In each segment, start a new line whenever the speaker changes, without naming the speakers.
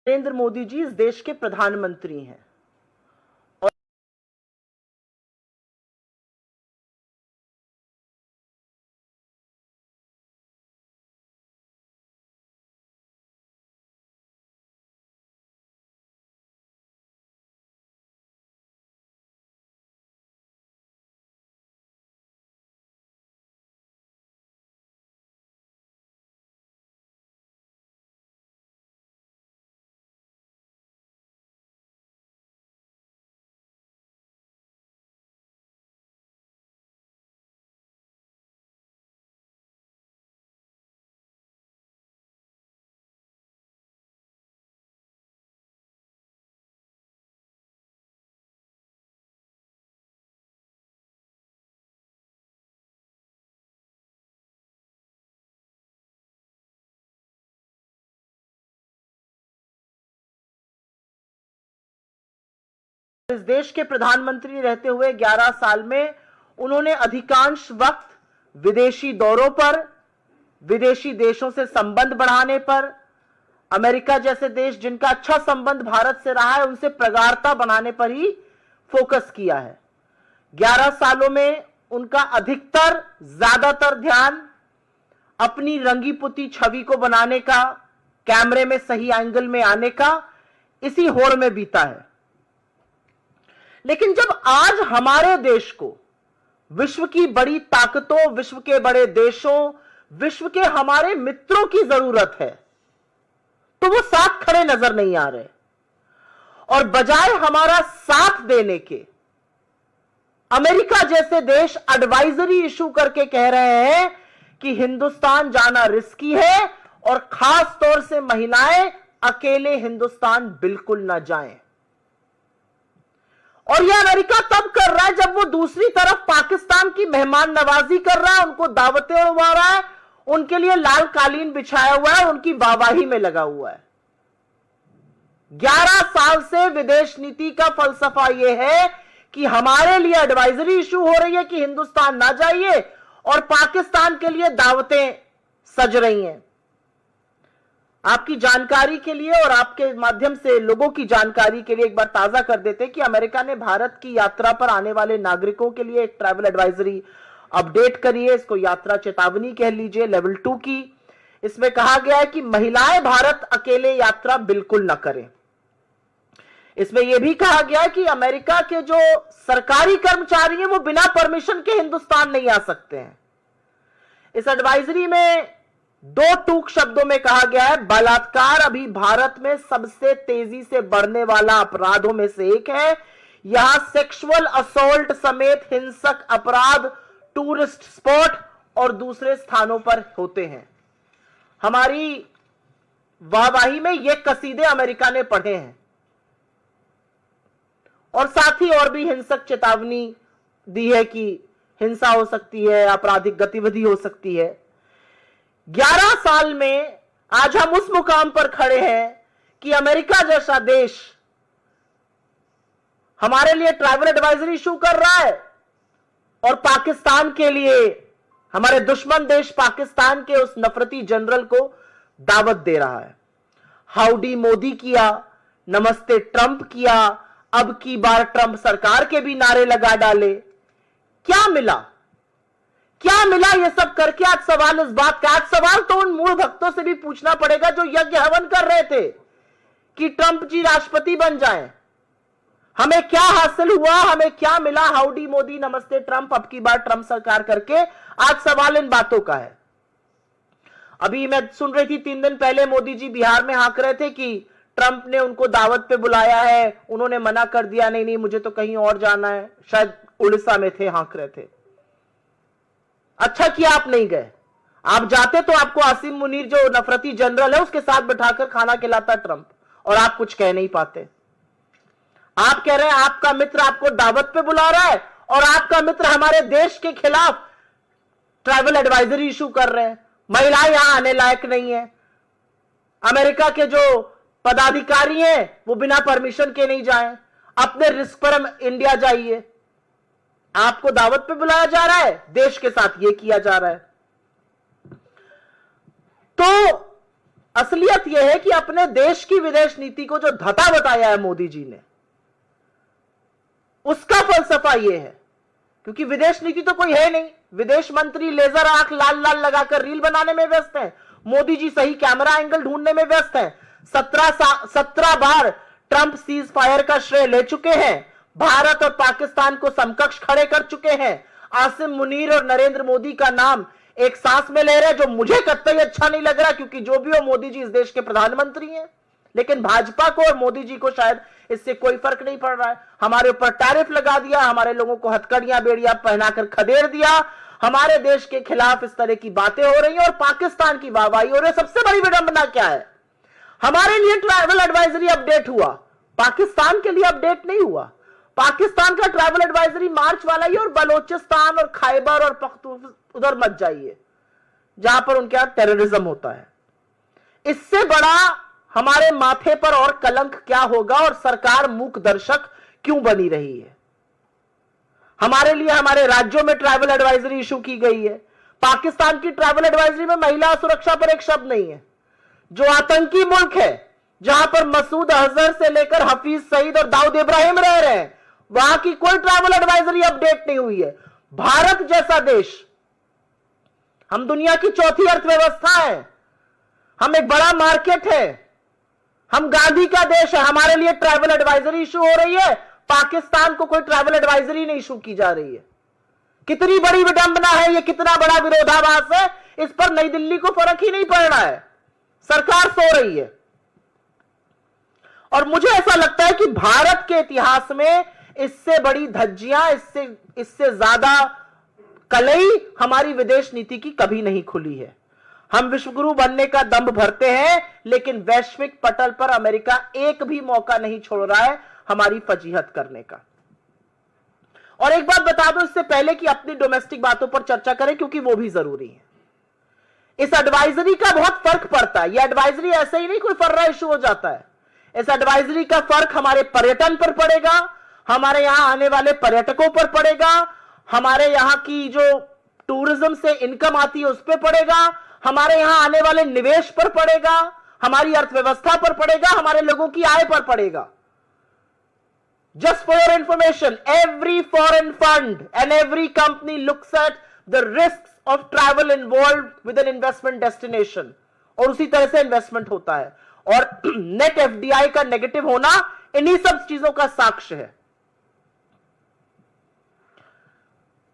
नरेंद्र मोदी जी इस देश के प्रधानमंत्री हैं और इस देश के प्रधानमंत्री रहते हुए 11 साल में उन्होंने अधिकांश वक्त विदेशी दौरों पर, विदेशी देशों से संबंध बढ़ाने पर, अमेरिका जैसे देश जिनका अच्छा संबंध भारत से रहा है उनसे प्रगाढ़ता बनाने पर ही फोकस किया है। 11 सालों में उनका अधिकतर, ज्यादातर ध्यान अपनी रंगी पुती छवि को बनाने का, कैमरे में सही एंगल में आने का, इसी होड़ में बीता है। लेकिन जब आज हमारे देश को विश्व की बड़ी ताकतों, विश्व के बड़े देशों, विश्व के हमारे मित्रों की जरूरत है, तो वो साथ खड़े नजर नहीं आ रहे और बजाय हमारा साथ देने के अमेरिका जैसे देश एडवाइजरी इशू करके कह रहे हैं कि हिंदुस्तान जाना रिस्की है और खास तौर से महिलाएं अकेले हिंदुस्तान बिल्कुल ना जाएं। और यह अमेरिका तब कर रहा है जब वो दूसरी तरफ पाकिस्तान की मेहमान नवाजी कर रहा है, उनको दावतें उड़वा रहा है, उनके लिए लाल कालीन बिछाया हुआ है, उनकी वाहवाही में लगा हुआ है। 11 साल से विदेश नीति का फलसफा यह है कि हमारे लिए एडवाइजरी इशू हो रही है कि हिंदुस्तान ना जाइए और पाकिस्तान के लिए दावतें सज रही हैं। आपकी जानकारी के लिए और आपके माध्यम से लोगों की जानकारी के लिए एक बार ताजा कर देते हैं कि अमेरिका ने भारत की यात्रा पर आने वाले नागरिकों के लिए एक ट्रैवल एडवाइजरी अपडेट करी है। इसको यात्रा चेतावनी कह लीजिए, लेवल 2 की। इसमें कहा गया है कि महिलाएं भारत अकेले यात्रा बिल्कुल ना करें। इसमें यह भी कहा गया है कि अमेरिका के जो सरकारी कर्मचारी हैं वो बिना परमिशन के हिंदुस्तान नहीं आ सकते हैं। इस एडवाइजरी में 2 टूक शब्दों में कहा गया है, बलात्कार अभी भारत में सबसे तेजी से बढ़ने वाला अपराधों में से एक है। यहां सेक्सुअल असॉल्ट समेत हिंसक अपराध टूरिस्ट स्पॉट और दूसरे स्थानों पर होते हैं। हमारी वाहवाही में ये कसीदे अमेरिका ने पढ़े हैं और साथ ही और भी हिंसक चेतावनी दी है कि हिंसा हो सकती है, आपराधिक गतिविधि हो सकती है। 11 साल में आज हम उस मुकाम पर खड़े हैं कि अमेरिका जैसा देश हमारे लिए ट्रैवल एडवाइजरी इशू कर रहा है और पाकिस्तान के लिए, हमारे दुश्मन देश पाकिस्तान के उस नफरती जनरल को दावत दे रहा है। हाउडी मोदी किया, नमस्ते ट्रंप किया, अब की बार ट्रंप सरकार के भी नारे लगा डाले। क्या मिला? क्या मिला ये सब करके? आज सवाल इस बात का, आज सवाल तो उन मूल भक्तों से भी पूछना पड़ेगा जो यज्ञ हवन कर रहे थे कि ट्रंप जी राष्ट्रपति बन जाएं। हमें क्या हासिल हुआ, हमें क्या मिला? हाउडी मोदी, नमस्ते ट्रंप, अब की बार ट्रंप सरकार करके आज सवाल इन बातों का है। अभी मैं सुन रही थी 3 दिन पहले मोदी जी बिहार में हाँक रहे थे कि ट्रंप ने उनको दावत पे बुलाया है, उन्होंने मना कर दिया, नहीं नहीं मुझे तो कहीं और जाना है। शायद उड़ीसा में थे, हाँक रहे थे। अच्छा किया आप नहीं गए। आप जाते तो आपको आसिम मुनीर जो नफरती जनरल है उसके साथ बैठाकर खाना खिलाता ट्रंप, और आप कुछ कह नहीं पाते। आप कह रहे हैं आपका मित्र आपको दावत पे बुला रहा है और आपका मित्र हमारे देश के खिलाफ ट्रैवल एडवाइजरी इशू कर रहे हैं। महिलाएं यहां आने लायक नहीं है। अमेरिका के जो पदाधिकारी हैं वो बिना परमिशन के नहीं जाएं, अपने रिस्क पर हम इंडिया जाइए। आपको दावत पे बुलाया जा रहा है, देश के साथ ये किया जा रहा है। तो असलियत यह है कि अपने देश की विदेश नीति को जो धता बताया है मोदी जी ने, उसका फलसफा यह है, क्योंकि विदेश नीति तो कोई है नहीं। विदेश मंत्री लेजर आंख लाल लाल लगाकर रील बनाने में व्यस्त हैं, मोदी जी सही कैमरा एंगल ढूंढने में व्यस्त हैं। 17 बार ट्रंप सीज फायर का श्रेय ले चुके हैं, भारत और पाकिस्तान को समकक्ष खड़े कर चुके हैं। आसिम मुनीर और नरेंद्र मोदी का नाम एक सांस में ले रहे हैं, जो मुझे कतई अच्छा नहीं लग रहा, क्योंकि जो भी हो मोदी जी इस देश के प्रधानमंत्री हैं। लेकिन भाजपा को और मोदी जी को शायद इससे कोई फर्क नहीं पड़ रहा है। हमारे ऊपर टैरिफ लगा दिया, हमारे लोगों को हथकड़ियां बेड़ियां पहनाकर खदेड़ दिया, हमारे देश के खिलाफ इस तरह की बातें हो रही हैं और पाकिस्तान की वाहवाही हो रही है। सबसे बड़ी विडंबना क्या है, हमारे लिए ट्रैवल एडवाइजरी अपडेट हुआ, पाकिस्तान के लिए अपडेट नहीं हुआ। पाकिस्तान का ट्रैवल एडवाइजरी मार्च वाला ही, और बलोचिस्तान और खैबर और पख्तून उधर मत जाइए जहां पर उनके यहां टेररिज्म होता है। इससे बड़ा हमारे माथे पर और कलंक क्या होगा, और सरकार मूक दर्शक क्यों बनी रही है। हमारे लिए हमारे राज्यों में ट्रैवल एडवाइजरी इशू की गई है, पाकिस्तान की ट्रैवल एडवाइजरी में महिला सुरक्षा पर एक शब्द नहीं है। जो आतंकी मुल्क है, जहां पर मसूद अजहर से लेकर हफीज सईद और दाऊद इब्राहिम रह रहे हैं, वहां की कोई ट्रैवल एडवाइजरी अपडेट नहीं हुई है। भारत जैसा देश, हम दुनिया की चौथी अर्थव्यवस्था है, हम एक बड़ा मार्केट है, हम गांधी का देश है, हमारे लिए ट्रैवल एडवाइजरी इशू हो रही है, पाकिस्तान को कोई ट्रैवल एडवाइजरी नहीं इशू की जा रही है। कितनी बड़ी विडंबना है ये, कितना बड़ा विरोधाभास है, इस पर नई दिल्ली को फर्क ही नहीं पड़ रहा है, सरकार सो रही है। और मुझे ऐसा लगता है कि भारत के इतिहास में इससे बड़ी धज्जियां, इससे ज्यादा कलई हमारी विदेश नीति की कभी नहीं खुली है। हम विश्वगुरु बनने का दंभ भरते हैं, लेकिन वैश्विक पटल पर अमेरिका एक भी मौका नहीं छोड़ रहा है हमारी फजीहत करने का। और एक बात बता दो इससे पहले कि अपनी डोमेस्टिक बातों पर चर्चा करें, क्योंकि वो भी जरूरी है। इस एडवाइजरी का बहुत फर्क पड़ता है। यह एडवाइजरी ऐसे ही नहीं कोई फर्रा इशू हो जाता है। इस एडवाइजरी का फर्क हमारे पर्यटन पर पड़ेगा, हमारे यहां आने वाले पर्यटकों पर पड़ेगा, हमारे यहां की जो टूरिज्म से इनकम आती है उस पर पड़ेगा, हमारे यहां आने वाले निवेश पर पड़ेगा, हमारी अर्थव्यवस्था पर पड़ेगा, हमारे लोगों की आय पर पड़ेगा। Just for your information, every foreign fund and every company looks at the risks of travel involved with an investment destination, और उसी तरह से इन्वेस्टमेंट होता है। और नेट एफडीआई का नेगेटिव होना इन्हीं सब चीजों का साक्ष्य है।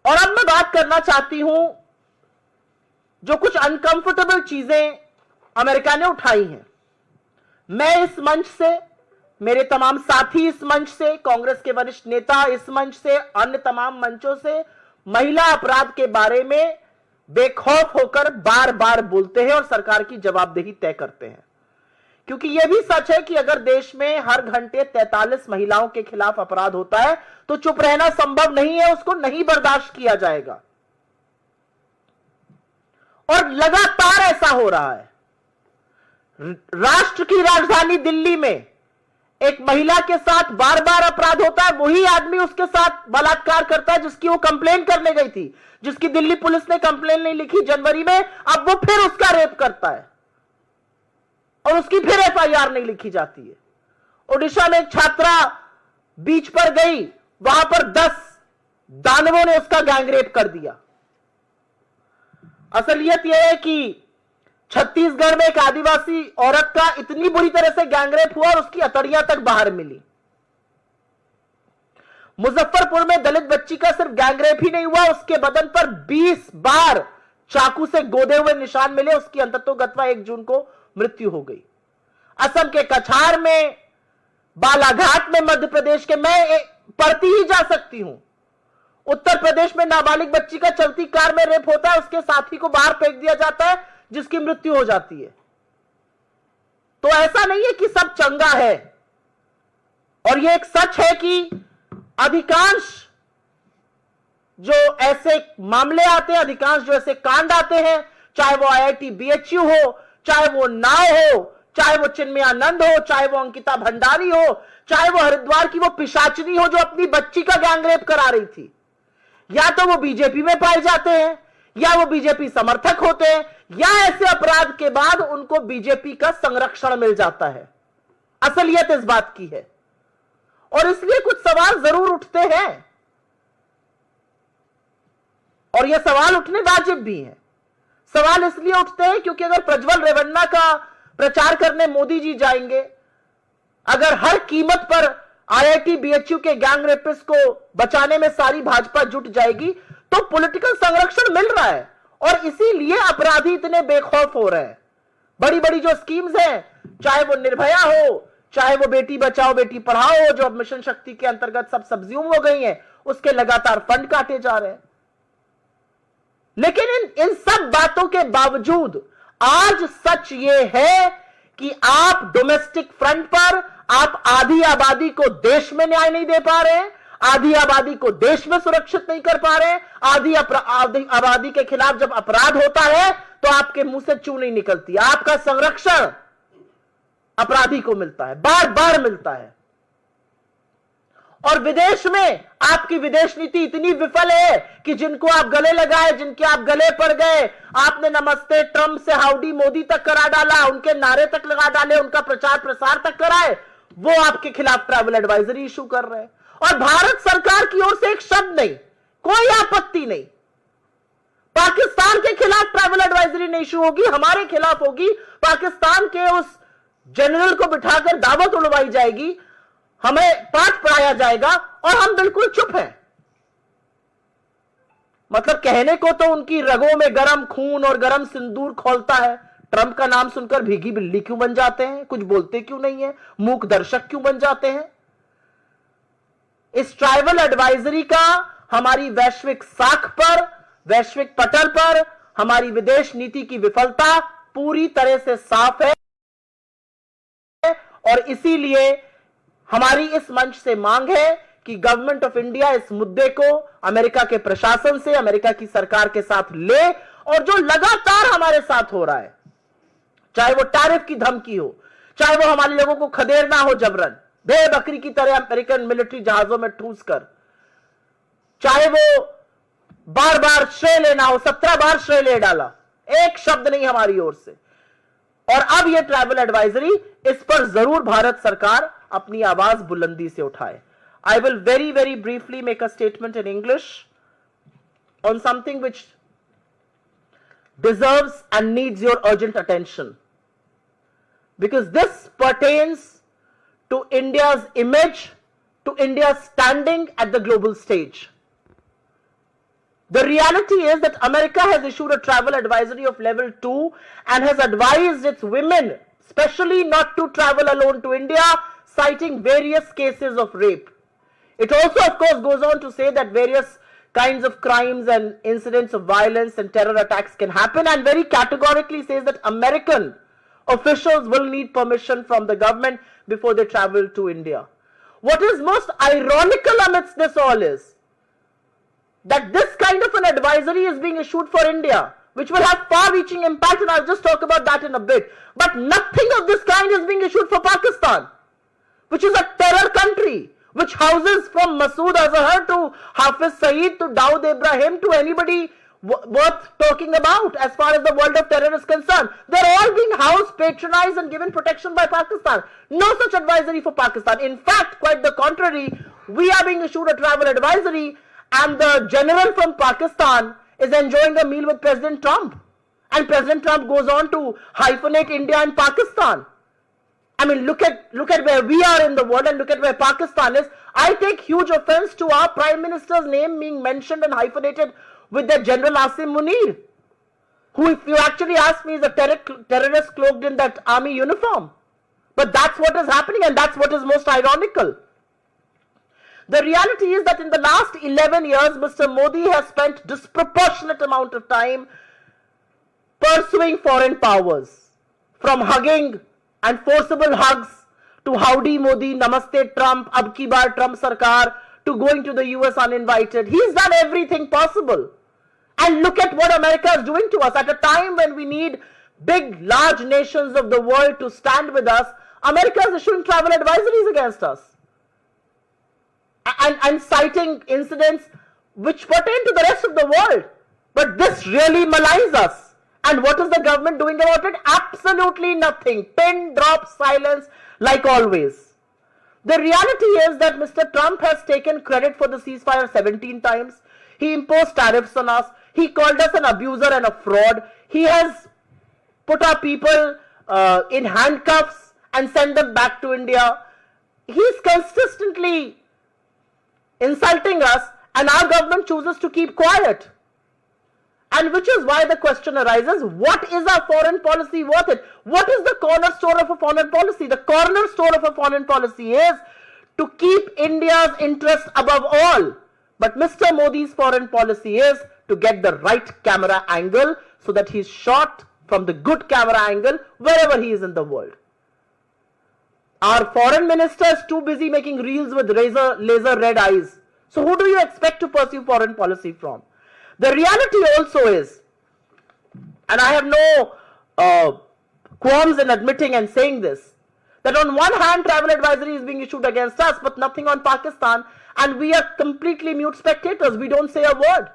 और अब मैं बात करना चाहती हूं जो कुछ अनकंफर्टेबल चीजें अमेरिका ने उठाई हैं। मैं इस मंच से, मेरे तमाम साथी इस मंच से, कांग्रेस के वरिष्ठ नेता इस मंच से, अन्य तमाम मंचों से महिला अपराध के बारे में बेखौफ होकर बार बार बोलते हैं और सरकार की जवाबदेही तय करते हैं। क्योंकि यह भी सच है कि अगर देश में हर घंटे 43 महिलाओं के खिलाफ अपराध होता है तो चुप रहना संभव नहीं है, उसको नहीं बर्दाश्त किया जाएगा। और लगातार ऐसा हो रहा है। राष्ट्र की राजधानी दिल्ली में एक महिला के साथ बार बार अपराध होता है, वही आदमी उसके साथ बलात्कार करता है जिसकी वो कंप्लेन करने गई थी, जिसकी दिल्ली पुलिस ने कंप्लेन नहीं लिखी जनवरी में, अब वो फिर उसका रेप करता है और उसकी फिर एफआईआर नहीं लिखी जाती है। ओडिशा में एक छात्रा बीच पर गई, वहां पर 10 दानवों ने उसका गैंगरेप कर दिया। असलियत यह है कि छत्तीसगढ़ में एक आदिवासी औरत का इतनी बुरी तरह से गैंगरेप हुआ और उसकी अतड़ियां तक बाहर मिली। मुजफ्फरपुर में दलित बच्ची का सिर्फ गैंगरेप ही नहीं हुआ, उसके बदन पर 20 बार चाकू से गोदे हुए निशान मिले, उसकी अंततोगत्वा 1 जून को मृत्यु हो गई। असम के कछार में, बालाघाट में, मध्य प्रदेश के, मैं पढ़ती ही जा सकती हूं। उत्तर प्रदेश में नाबालिग बच्ची का चलती कार में रेप होता है, उसके साथी को बाहर फेंक दिया जाता है जिसकी मृत्यु हो जाती है। तो ऐसा नहीं है कि सब चंगा है। और यह एक सच है कि अधिकांश जो ऐसे मामले आते हैं, अधिकांश जो ऐसे कांड आते हैं, चाहे वो आईआईटी बीएचयू हो, चाहे वो नाव हो, चाहे वो चिन्मयानंद हो, चाहे वो अंकिता भंडारी हो, चाहे वो हरिद्वार की वो पिशाचनी हो जो अपनी बच्ची का गैंगरेप करा रही थी, या तो वो बीजेपी में पाए जाते हैं, या वो बीजेपी समर्थक होते हैं, या ऐसे अपराध के बाद उनको बीजेपी का संरक्षण मिल जाता है। असलियत इस बात की है, और इसलिए कुछ सवाल जरूर उठते हैं, और ये सवाल उठने वाजिब भी हैं। सवाल इसलिए उठते हैं क्योंकि अगर प्रज्वल रेवन्ना का प्रचार करने मोदी जी जाएंगे, अगर हर कीमत पर आईआईटी बीएचयू के गैंग रेपिस्ट को बचाने में सारी भाजपा जुट जाएगी, तो पॉलिटिकल संरक्षण मिल रहा है, और इसीलिए अपराधी इतने बेखौफ हो रहे हैं। बड़ी बड़ी जो स्कीम्स हैं, चाहे वो निर्भया हो, चाहे वो बेटी बचाओ बेटी पढ़ाओ हो, जो अब मिशन शक्ति के अंतर्गत सब सब्ज्यूम हो गई हैं, उसके लगातार फंड काटे जा रहे हैं। लेकिन इन सब बातों के बावजूद आज सच ये है कि आप डोमेस्टिक फ्रंट पर आप आधी आबादी को देश में न्याय नहीं दे पा रहे हैं, आधी आबादी को देश में सुरक्षित नहीं कर पा रहे, आधी आबादी के खिलाफ जब अपराध होता है तो आपके मुंह से चू नहीं निकलती। आपका संरक्षण अपराधी को मिलता है, बार बार मिलता है। और विदेश में आपकी विदेश नीति इतनी विफल है कि जिनको आप गले लगाए, जिनके आप गले पड़ गए, आपने नमस्ते ट्रंप से हाउडी मोदी तक करा डाला, उनके नारे तक लगा डाले, उनका प्रचार प्रसार तक कराए, वो आपके खिलाफ ट्रैवल एडवाइजरी इशू कर रहे हैं। और भारत सरकार की ओर से एक शब्द नहीं, कोई आपत्ति नहीं। पाकिस्तान के खिलाफ ट्रैवल एडवाइजरी नहीं इशू होगी, हमारे खिलाफ होगी। पाकिस्तान के उस जनरल को बिठाकर दावत उड़वाई जाएगी, हमें पाठ पढ़ाया जाएगा, और हम बिल्कुल चुप हैं। मतलब कहने को तो उनकी रगों में गरम खून और गरम सिंदूर खौलता है। ट्रंप का नाम सुनकर भीगी बिल्ली क्यों बन जाते हैं, कुछ बोलते क्यों नहीं है, मूक दर्शक क्यों बन जाते हैं। इस ट्राइबल एडवाइजरी का हमारी वैश्विक साख पर, वैश्विक पटल पर हमारी विदेश नीति की विफलता पूरी तरह से साफ है, और इसीलिए हमारी इस मंच से मांग है कि गवर्नमेंट ऑफ इंडिया इस मुद्दे को अमेरिका के प्रशासन से, अमेरिका की सरकार के साथ ले, और जो लगातार हमारे साथ हो रहा है, चाहे वो टैरिफ की धमकी हो, चाहे वो हमारे लोगों को खदेड़ना हो जबरन बेबकरी की तरह अमेरिकन मिलिट्री जहाजों में ठूस कर, चाहे वो बार बार श्रेय लेना हो, 17 बार श्रेय ले डाला, एक शब्द नहीं हमारी ओर से। और अब ये ट्रैवल एडवाइजरी, इस पर जरूर भारत सरकार अपनी आवाज बुलंदी से उठाए। I will very, very briefly make a statement in English on something which deserves and needs your urgent attention, because this pertains to India's image, to India's standing at the global stage. The reality is that America has issued a travel advisory of level 2 and has advised its women, especially not to travel alone to India, citing various cases of rape. It also, of course, goes on to say that various kinds of crimes and incidents of violence and terror attacks can happen, and very categorically says that American officials will need permission from the government before they travel to India. What is most ironical amidst this all is that this kind of an advisory is being issued for India, which will have far-reaching impact, and I'll just talk about that in a bit. But nothing of this kind is being issued for Pakistan, which is a terror country, which houses from Masood Azhar to Hafiz Saeed to Dawood Ibrahim to anybody worth talking about as far as the world of terror is concerned. They're all being housed, patronized and given protection by Pakistan. No such advisory for Pakistan. In fact, quite the contrary, we are being issued a travel advisory, and the general from Pakistan is enjoying a meal with President Trump. And President Trump goes on to hyphenate India and Pakistan. I mean, look at where we are in the world and look at where Pakistan is. I take huge offense to our Prime Minister's name being mentioned and hyphenated with the General Asim Munir, who, if you actually ask me, is a terrorist cloaked in that army uniform. But that's what is happening, and that's what is most ironical. The reality is that in the last 11 years, Mr. Modi has spent disproportionate amount of time pursuing foreign powers, from hugging and forcible hugs to howdy Modi, namaste Trump, ab ki baar Trump sarkar, to going to the US uninvited. He's done everything possible. And look at what America is doing to us. At a time when we need big, large nations of the world to stand with us, America is issuing travel advisories against us. And citing incidents which pertain to the rest of the world. But this really maligns us. And what is the government doing about it? Absolutely nothing. Pin drop silence like always. The reality is that Mr. Trump has taken credit for the ceasefire 17 times. He imposed tariffs on us. He called us an abuser and a fraud. He has put our people in handcuffs and sent them back to India. He's consistently insulting us, and our government chooses to keep quiet. And which is why the question arises, what is our foreign policy worth it? What is the cornerstone of a foreign policy? The cornerstone of a foreign policy is to keep India's interest above all. But Mr. Modi's foreign policy is to get the right camera angle so that he's shot from the good camera angle wherever he is in the world. Our foreign minister is too busy making reels with laser red eyes. So who do you expect to pursue foreign policy from? The reality also is, and I have no qualms in admitting and saying this, that on one hand travel advisory is being issued against us, but nothing on Pakistan, and we are completely mute spectators. We don't say a word.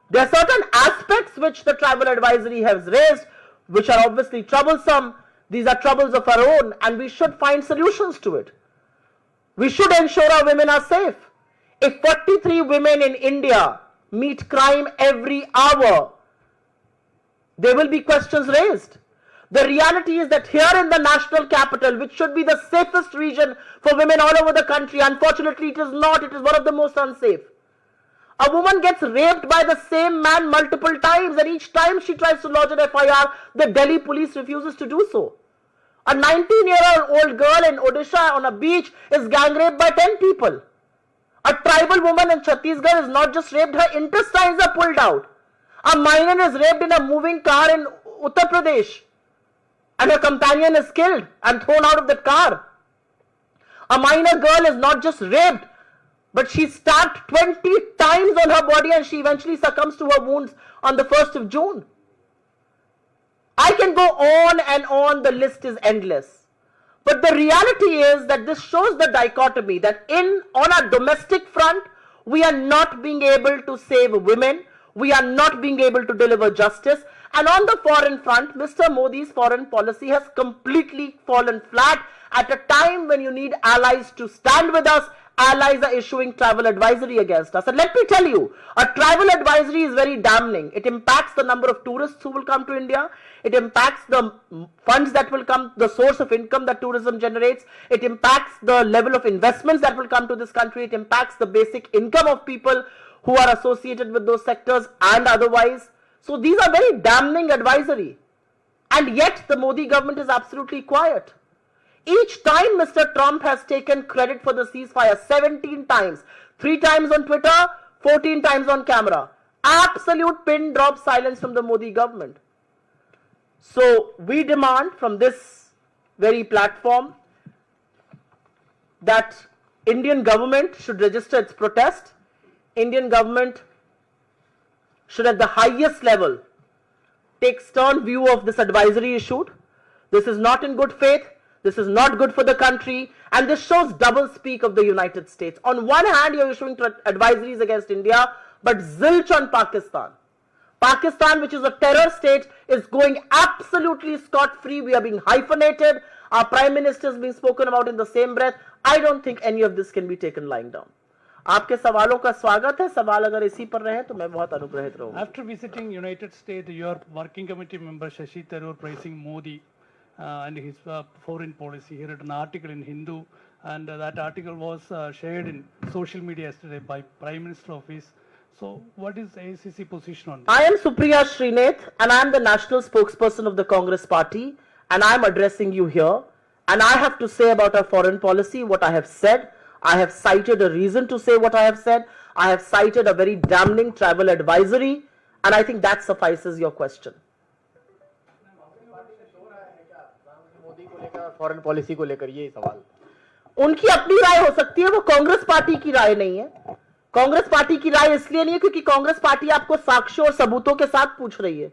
There are certain aspects which the travel advisory has raised, which are obviously troublesome. These are troubles of our own, and we should find solutions to it. We should ensure our women are safe. If 43 women in India meet crime every hour, there will be questions raised. The reality is that here in the national capital, which should be the safest region for women all over the country, unfortunately it is not. It is one of the most unsafe. A woman gets raped by the same man multiple times, and each time she tries to lodge an FIR, the Delhi police refuses to do so. A 19-year-old girl in Odisha on a beach is gang raped by 10 people. A tribal woman in Chhattisgarh is not just raped, her intestines are pulled out. A minor is raped in a moving car in Uttar Pradesh, and her companion is killed and thrown out of the car. A minor girl is not just raped, but she's stabbed 20 times on her body, and she eventually succumbs to her wounds on the 1st of June. I can go on and on, the list is endless. But the reality is that this shows the dichotomy that on a domestic front, we are not being able to save women, we are not being able to deliver justice, and on the foreign front, Mr. Modi's foreign policy has completely fallen flat at a time when you need allies to stand with us. Allies are issuing travel advisory against us. And let me tell you, a travel advisory is very damning. It impacts the number of tourists who will come to India. It impacts the funds that will come, the source of income that tourism generates. It impacts the level of investments that will come to this country. It impacts the basic income of people who are associated with those sectors and otherwise. So these are very damning advisory. And yet the Modi government is absolutely quiet. Each time Mr. Trump has taken credit for the ceasefire 17 times, 3 times on Twitter, 14 times on camera. Absolute pin drop silence from the Modi government. So we demand from this very platform that Indian government should register its protest. Indian government should at the highest level take stern view of this advisory issued. This is not in good faith. This is not good for the country, and this shows double speak of the United States. On one hand, you're issuing advisories against India, but zilch on Pakistan. Pakistan, which is a terror state, is going absolutely scot-free. We are being hyphenated. Our Prime Minister is being spoken about in the same breath. I don't think any of this can be taken lying down. आपके सवालों का स्वागत है. सवाल अगर इसी पर रहे तो मैं बहुत अनुग्रहित रहूंगा.
After visiting United States, your working committee member Shashi Tharoor praising Modi and his foreign policy. He wrote an article in Hindu, and that article was shared in social media yesterday by Prime Minister Office. So what is AICC position on this?
I am Supriya Srinath, and I am the national spokesperson of the Congress party, and I am addressing you here. And I have to say about our foreign policy what I have said. I have cited a reason to say what I have said. I have cited a very damning travel advisory, and I think that suffices your question.
Foreign policy को लेकर ये सवाल
उनकी अपनी राय हो सकती है, वो कांग्रेस पार्टी की राय नहीं है. कांग्रेस पार्टी की राय इसलिए नहीं है क्योंकि कांग्रेस पार्टी आपको साक्ष्यों और सबूतों के साथ पूछ रही है.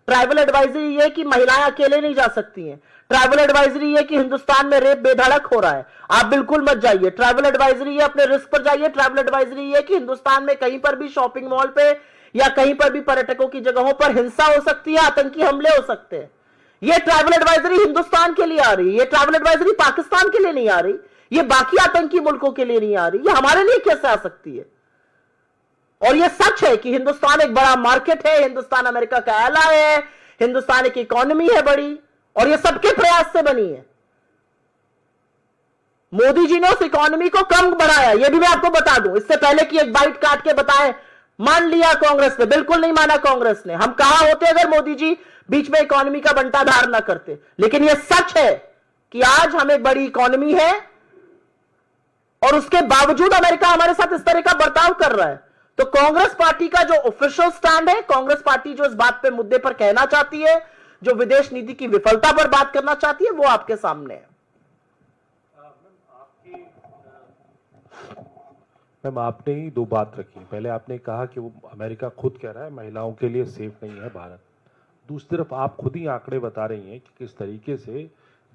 ट्राइबल एडवाइजरी ये कि महिलाएं अकेले नहीं जा सकती हैं. ट्राइबल एडवाइजरी ये कि हिंदुस्तान में रेप बेधड़क हो रहा है, आप बिल्कुल मत जाइए. ट्राइबल एडवाइजरी ये अपने रिस्क पर जाइए. ट्राइबल एडवाइजरी ये कि हिंदुस्तान में कहीं पर भी शॉपिंग मॉल पे या कहीं पर भी पर्यटकों की जगहों पर हिंसा हो सकती है, आतंकी हमले हो सकते हैं। ये ट्रैवल एडवाइजरी हिंदुस्तान के लिए आ रही है, ये ट्रैवल एडवाइजरी पाकिस्तान के लिए नहीं आ रही, ये बाकी आतंकी मुल्कों के लिए नहीं आ रही, ये हमारे लिए कैसे आ सकती है? और ये सच है कि हिंदुस्तान एक बड़ा मार्केट है, हिंदुस्तान अमेरिका का एलाय है, हिंदुस्तान की इकोनॉमी है बड़ी, और ये सबके प्रयास से बनी है। मोदी जी ने उस इकोनॉमी को कम बढ़ाया, ये भी मैं आपको बता दूं, इससे पहले कि एक बाइट काट के बताएं मान लिया कांग्रेस ने, बिल्कुल नहीं माना कांग्रेस ने। हम कहां होते अगर मोदी जी बीच में इकोनॉमी का बंटाधार ना करते। लेकिन यह सच है कि आज हमें बड़ी इकोनॉमी है और उसके बावजूद अमेरिका हमारे साथ इस तरह का बर्ताव कर रहा है। तो कांग्रेस पार्टी का जो ऑफिशियल स्टैंड है, कांग्रेस पार्टी जो इस बात पे मुद्दे पर कहना चाहती है, जो विदेश नीति की विफलता पर बात करना चाहती है, वो आपके सामने है।
मैम, आपने ही दो बात रखी। पहले आपने कहा कि वो अमेरिका खुद कह रहा है महिलाओं के लिए सेफ नहीं है भारत। दूसरी तरफ आप खुद ही आंकड़े बता रही हैं कि किस तरीके से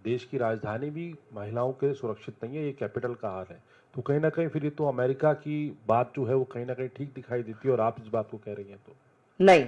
देश की राजधानी भी महिलाओं के लिए सुरक्षित नहीं है, ये कैपिटल का हाल है। तो कहीं ना कहीं फिर ये तो अमेरिका की बात जो है वो कहीं ना कहीं ठीक दिखाई देती है, और आप इस बात को कह रही हैं तो
नहीं।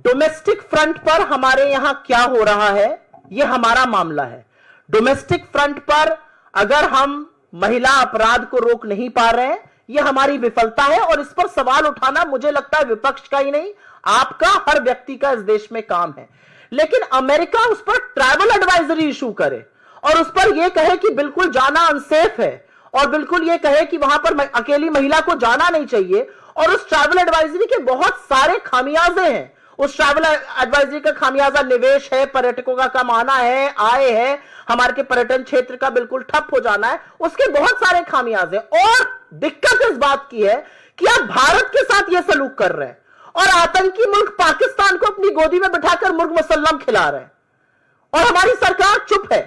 डोमेस्टिक फ्रंट पर हमारे यहां क्या हो रहा है, यह हमारा मामला है। डोमेस्टिक फ्रंट पर अगर हम महिला अपराध को रोक नहीं पा रहे हैं, यह हमारी विफलता है, और इस पर सवाल उठाना मुझे लगता है विपक्ष का ही नहीं, आपका, हर व्यक्ति का इस देश में काम है। लेकिन अमेरिका उस पर ट्रैवल एडवाइजरी इशू करे और उस पर यह कहे कि बिल्कुल जाना अनसेफ है, और बिल्कुल यह कहे कि वहां पर अकेली महिला को जाना नहीं चाहिए, और उस ट्रैवल एडवाइजरी के बहुत सारे खामियाजे हैं। उस ट्रैवल एडवाइजरी का खामियाजा निवेश है, पर्यटकों का कम आना है, आय है, हमारे के पर्यटन क्षेत्र का बिल्कुल ठप हो जाना है, उसके बहुत सारे खामियाजे। और दिक्कत इस बात की है कि आप भारत के साथ यह सलूक कर रहे हैं और आतंकी मुल्क पाकिस्तान को अपनी गोदी में बिठाकर मुर्ग मुसल्लम खिला रहे हैं, और हमारी सरकार चुप है।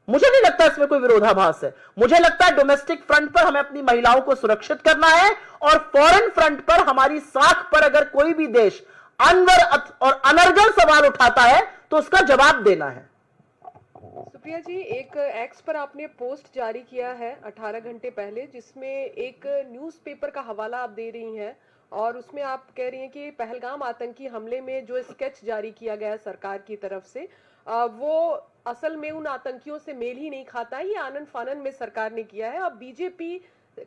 मुझे नहीं लगता इसमें कोई विरोधाभास है। मुझे लगता है डोमेस्टिक फ्रंट पर हमें अपनी महिलाओं को सुरक्षित करना है, और फॉरेन फ्रंट पर हमारी साख पर अगर कोई भी देश अनवर और अनर्गल सवाल उठाता है तो उसका जवाब देना है।
सुप्रिया जी, एक एक्स पर आपने पोस्ट जारी किया है 18 घंटे पहले, जिसमें एक न्यूज़पेपर का हवाला आप दे रही हैं, और उसमें आप कह रही हैं कि पहलगाम आतंकी हमले में जो स्केच जारी किया गया सरकार की तरफ से, वो असल में उन आतंकियों से मेल ही नहीं खाता है, ये आनन फानन में सरकार ने किया है। अब बीजेपी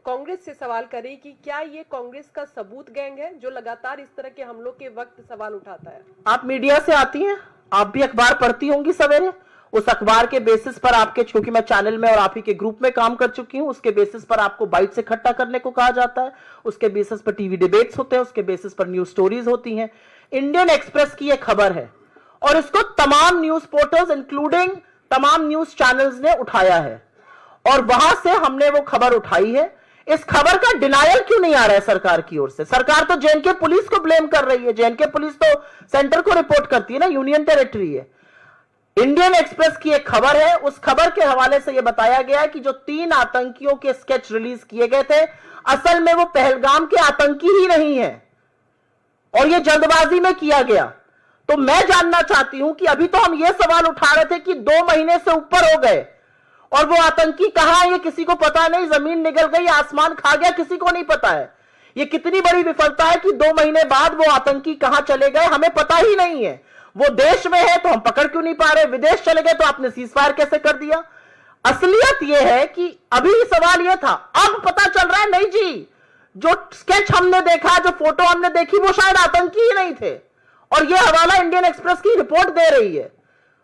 कांग्रेस से सवाल करे कि क्या ये कांग्रेस का सबूत गैंग है जो लगातार इस तरह के हमलों के वक्त सवाल उठाता है? आप
मीडिया से आती हैं, आप भी अखबार पढ़ती होंगी सवेरे, उस अखबार के बेसिस पर आपके, चूंकि मैं चैनल में और आप ही के ग्रुप में काम कर चुकी हूं, उसके बेसिस पर आपको बाइट्स इकट्ठा करने को कहा जाता है, उसके बेसिस पर टीवी डिबेट्स होते हैं, उसके बेसिस पर न्यूज स्टोरीज होती हैं। इंडियन एक्सप्रेस की यह खबर है और इसको तमाम न्यूज पोर्टल्स इंक्लूडिंग तमाम न्यूज चैनल्स ने उठाया है, और वहां से हमने वो खबर उठाई है। इस खबर का डिनायल क्यों नहीं आ रहा है सरकार की ओर से? सरकार तो जेएनके पुलिस को ब्लेम कर रही है, जेएनके पुलिस तो सेंटर को रिपोर्ट करती है ना, यूनियन टेरिटरी है। इंडियन एक्सप्रेस की एक खबर है, उस खबर के हवाले से यह बताया गया है कि जो 3 आतंकियों के स्केच रिलीज किए गए थे, असल में वो पहलगाम के आतंकी ही नहीं है, और यह जल्दबाजी में किया गया। तो मैं जानना चाहती हूं कि अभी तो हम यह सवाल उठा रहे थे कि 2 महीने से ऊपर हो गए और वो आतंकी कहां है ये किसी को पता नहीं, जमीन निगल गई, आसमान खा गया, किसी को नहीं पता है। ये कितनी बड़ी विफलता है कि 2 महीने बाद वो आतंकी कहां चले गए हमें पता ही नहीं है। वो देश में है तो हम पकड़ क्यों नहीं पा रहे, विदेश चले गए तो आपने सीजफायर कैसे कर दिया? असलियत यह है कि अभी सवाल यह था, अब पता चल रहा है नहीं जी, जो स्केच हमने देखा, जो फोटो हमने देखी, वो शायद आतंकी ही नहीं थे, और यह हवाला इंडियन एक्सप्रेस की रिपोर्ट दे रही है।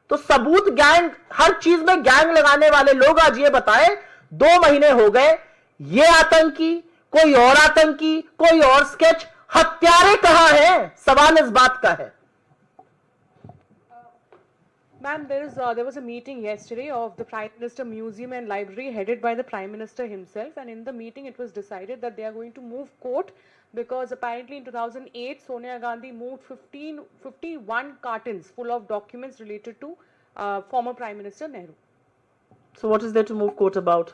तो सबूत गैंग, हर चीज में गैंग लगाने वाले लोग आज ये बताएं 2 महीने हो गए, ये आतंकी, कोई और आतंकी, कोई और स्केच, हत्यारे कहां हैं? सवाल इस बात का है।
Ma'am, there was a meeting yesterday of the Prime Minister Museum and Library headed by the Prime Minister himself, and in the meeting it was decided that they are going to move court because apparently in 2008 Sonia Gandhi moved 51 cartons full of documents related to former Prime Minister Nehru.
So what is there to move court about?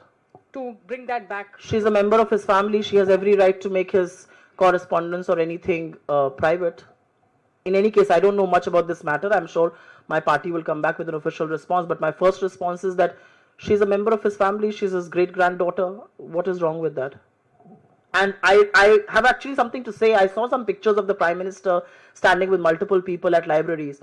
To bring that back.
She's a member of his family, she has every right to make his correspondence or anything private. In any case, I don't know much about this matter. I'm sure my party will come back with an official response, but my first response is that she's a member of his family, she's his great granddaughter. What is wrong with that? And I have actually something to say. I saw some pictures of the Prime Minister standing with multiple people at libraries.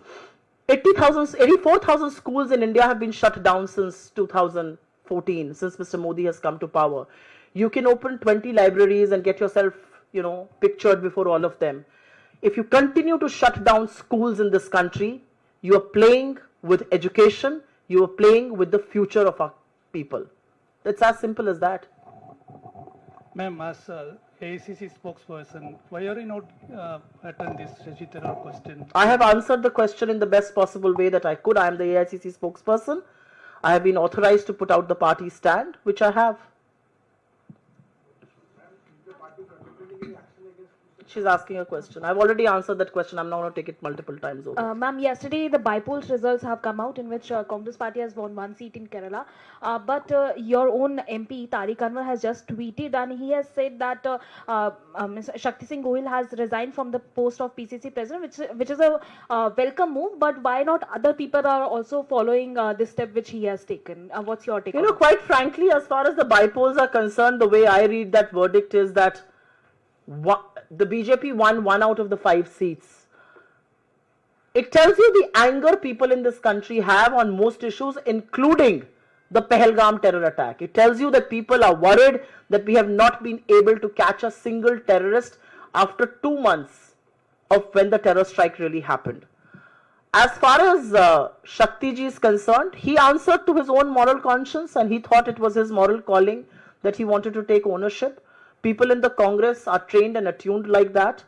84,000 schools in India have been shut down since 2014, since Mr. Modi has come to power. You can open 20 libraries and get yourself, pictured before all of them. If you continue to shut down schools in this country, you are playing with education, you are playing with the future of our people. It's as simple as that.
Ma'am, as AICC spokesperson, why are you not attend this Shashi Tharoor question?
I have answered the question in the best possible way that I could. I am the AICC spokesperson. I have been authorized to put out the party stand, which I have. She's asking a question. I've already answered that question. I'm not going to take it multiple times over.
Ma'am, yesterday the by-polls results have come out in which Congress party has won one seat in Kerala. But your own MP, Tariq Anwar, has just tweeted and he has said that Ms. Shakti Singh Gohil has resigned from the post of PCC president, which is a welcome move. But why not other people are also following this step which he has taken? What's your take on it?
Quite frankly, as far as the by-polls are concerned, the way I read that verdict is that the BJP won 1 out of the 5 seats. It tells you the anger people in this country have on most issues, including the Pahalgam terror attack. It tells you that people are worried that we have not been able to catch a single terrorist after 2 months of when the terror strike really happened. As far as Shakti ji is concerned, he answered to his own moral conscience and he thought it was his moral calling that he wanted to take ownership. People in the Congress are trained and attuned like that.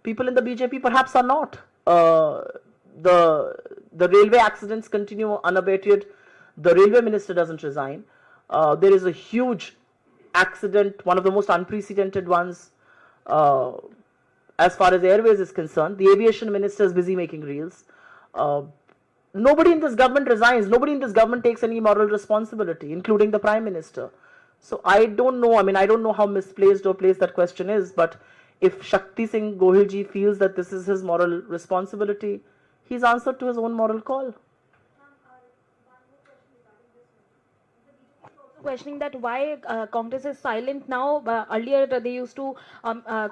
People in the BJP perhaps are not. The railway accidents continue unabated. The railway minister doesn't resign. There is a huge accident, one of the most unprecedented ones as far as airways is concerned. The aviation minister is busy making reels. Nobody in this government resigns. Nobody in this government takes any moral responsibility, including the Prime Minister. So I don't know, I don't know how misplaced or placed that question is, but if Shakti Singh Gohil ji feels that this is his moral responsibility, he's answered to his own moral call.
Questioning that why Congress is silent now. Earlier they used to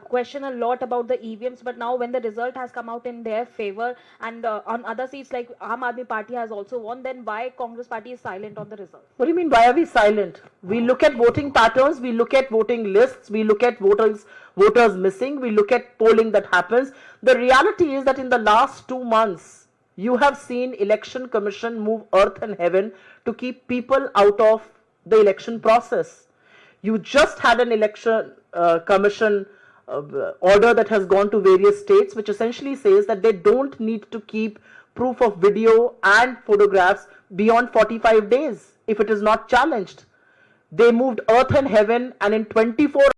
question a lot about the EVMs, but now when the result has come out in their favor and on other seats like Aam Aadmi Party has also won, then why Congress Party is silent on the result?
What do you mean, why are we silent? We look at voting patterns, we look at voting lists, we look at voters missing, we look at polling that happens. The reality is that in the last 2 months, you have seen Election Commission move earth and heaven to keep people out of the election process. You just had an election commission order that has gone to various states, which essentially says that they don't need to keep proof of video and photographs beyond 45 days if it is not challenged. They moved earth and heaven, and in 24